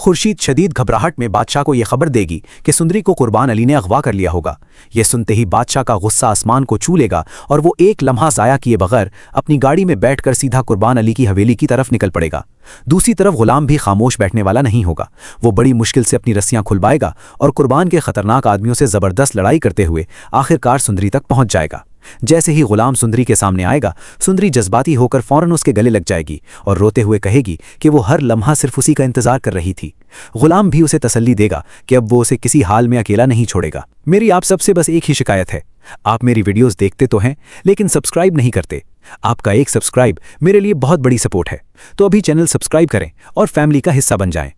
खुर्शीद शदीद घबराहट में बादशाह को यह खबर देगी कि सुंदरी को कुर्बान अली ने अगवा कर लिया होगा। यह सुनते ही बादशाह का गुस्सा आसमान को छू लेगा और वो एक लम्हा ज़ाया किए बगैर अपनी गाड़ी में बैठकर सीधा कुर्बान अली की हवेली की तरफ निकल पड़ेगा। दूसरी तरफ गुलाम भी खामोश बैठने वाला नहीं होगा। वो बड़ी मुश्किल से अपनी रस्सियां खुलवाएगा और कुर्बान के खतरनाक आदमियों से ज़बरदस्त लड़ाई करते हुए आखिरकार सुंदरी तक पहुंच जाएगा। जैसे ही गुलाम सुंदरी के सामने आएगा, सुंदरी जज्बाती होकर फौरन उसके गले लग जाएगी और रोते हुए कहेगी कि वो हर लम्हा सिर्फ उसी का इंतजार कर रही थी। गुलाम भी उसे तसल्ली देगा कि अब वो उसे किसी हाल में अकेला नहीं छोड़ेगा। मेरी आप सबसे बस एक ही शिकायत है, आप मेरी वीडियोस देखते तो हैं लेकिन सब्सक्राइब नहीं करते। आपका एक सब्सक्राइब मेरे लिए बहुत बड़ी सपोर्ट है, तो अभी चैनल सब्सक्राइब करें और फैमिली का हिस्सा बन जाएं।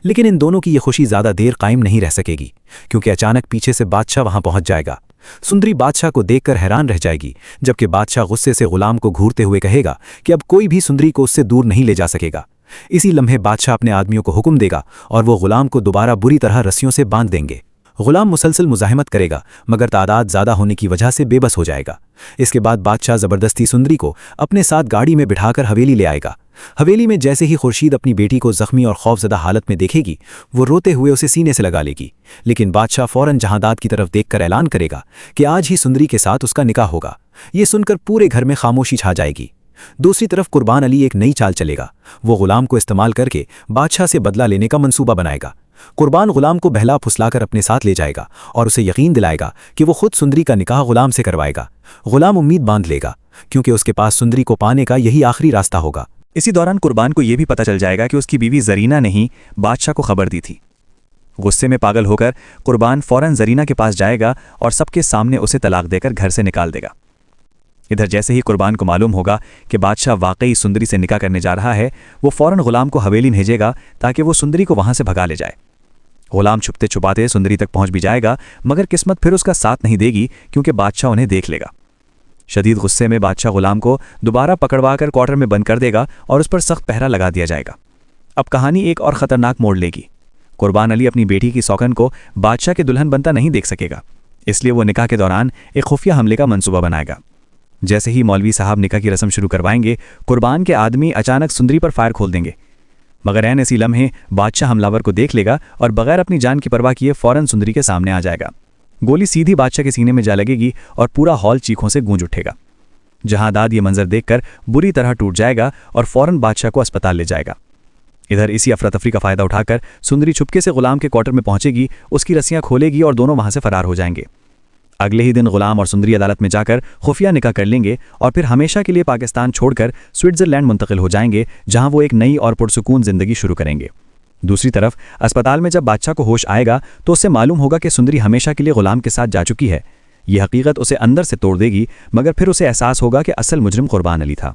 लेकिन इन दोनों की ये खुशी ज़्यादा देर कायम नहीं रह सकेगी, क्योंकि अचानक पीछे से बादशाह वहां पहुंच जाएगा। सुंदरी बादशाह को देखकर हैरान रह जाएगी, जबकि बादशाह गुस्से से गुलाम को घूरते हुए कहेगा कि अब कोई भी सुंदरी को उससे दूर नहीं ले जा सकेगा। इसी लम्हे बादशाह अपने आदमियों को हुक्म देगा और वो गुलाम को दोबारा बुरी तरह रस्सियों से बांध देंगे। गुलाम मुसलसल मुज़ाहिमत करेगा, मगर तादाद ज़्यादा होने की वजह से बेबस हो जाएगा। इसके बाद बादशाह ज़बरदस्ती सुंदरी को अपने साथ गाड़ी में बिठाकर हवेली ले आएगा। हवेली में जैसे ही खुर्शीद अपनी बेटी को जख्मी और खौफजदा हालत में देखेगी, वो रोते हुए उसे सीने से लगा लेगी। लेकिन बादशाह फौरन जहांदाद की तरफ देखकर ऐलान करेगा कि आज ही सुंदरी के साथ उसका निकाह होगा। ये सुनकर पूरे घर में खामोशी छा जाएगी। दूसरी तरफ कुर्बान अली एक नई चाल चलेगा। वो गुलाम को इस्तेमाल करके बादशाह से बदला लेने का मंसूबा बनाएगा। कुर्बान गुलाम को बहला फुसलाकर अपने साथ ले जाएगा और उसे यकीन दिलाएगा कि वो खुद सुंदरी का निकाह गुलाम से करवाएगा। गुलाम उम्मीद बांध लेगा, क्योंकि उसके पास सुंदरी को पाने का यही आखिरी रास्ता होगा। इसी दौरान कुर्बान को यह भी पता चल जाएगा कि उसकी बीवी जरीना ने ही बादशाह को खबर दी थी। गुस्से में पागल होकर कुर्बान फौरन जरीना के पास जाएगा और सबके सामने उसे तलाक देकर घर से निकाल देगा। इधर जैसे ही कुर्बान को मालूम होगा कि बादशाह वाकई सुंदरी से निकाह करने जा रहा है, वो फौरन गुलाम को हवेली भेजेगा ताकि वो सुंदरी को वहां से भगा ले जाए। गुलाम छुपते छुपाते सुंदरी तक पहुंच भी जाएगा, मगर किस्मत फिर उसका साथ नहीं देगी, क्योंकि बादशाह उन्हें देख लेगा। शदीद गुस्से में बादशाह गुलाम को दोबारा पकड़वाकर क्वार्टर में बंद कर देगा और उस पर सख्त पहरा लगा दिया जाएगा। अब कहानी एक और खतरनाक मोड़ लेगी। कुर्बान अली अपनी बेटी की सौगन को बादशाह के दुल्हन बनता नहीं देख सकेगा, इसलिए वो निकाह के दौरान एक खुफिया हमले का मंसूबा बनाएगा। जैसे ही मौलवी साहब निकाह की रस्म शुरू करवाएंगे, कुर्बान के आदमी अचानक सुंदरी पर फायर खोल देंगे, मगर ऐन इसी लम्हे बादशाह हमलावर को देख लेगा और बगैर अपनी जान की परवाह किए फौरन सुंदरी के सामने आ जाएगा। गोली सीधी बादशाह के सीने में जा लगेगी और पूरा हॉल चीखों से गूंज उठेगा। जहांदाद ये मंजर देखकर बुरी तरह टूट जाएगा और फौरन बादशाह को अस्पताल ले जाएगा। इधर इसी अफरा तफरी का फायदा उठाकर सुंदरी चुपके से गुलाम के क्वार्टर में पहुंचेगी, उसकी रस्सियां खोलेगी और दोनों वहां से फरार हो जाएंगे। अगले ही दिन गुलाम और सुंदरी अदालत में जाकर खुफिया निकाह कर लेंगे और फिर हमेशा के लिए पाकिस्तान छोड़कर स्विट्जरलैंड मुंतकिल हो जाएंगे, जहां वो एक नई और पुरसुकून जिंदगी शुरू करेंगे। दूसरी तरफ अस्पताल में जब बादशाह को होश आएगा तो उससे मालूम होगा कि सुंदरी हमेशा के लिए गुलाम के साथ जा चुकी है। यह हकीकत उसे अंदर से तोड़ देगी, मगर फिर उसे एहसास होगा कि असल मुजरिम कुर्बान अली था।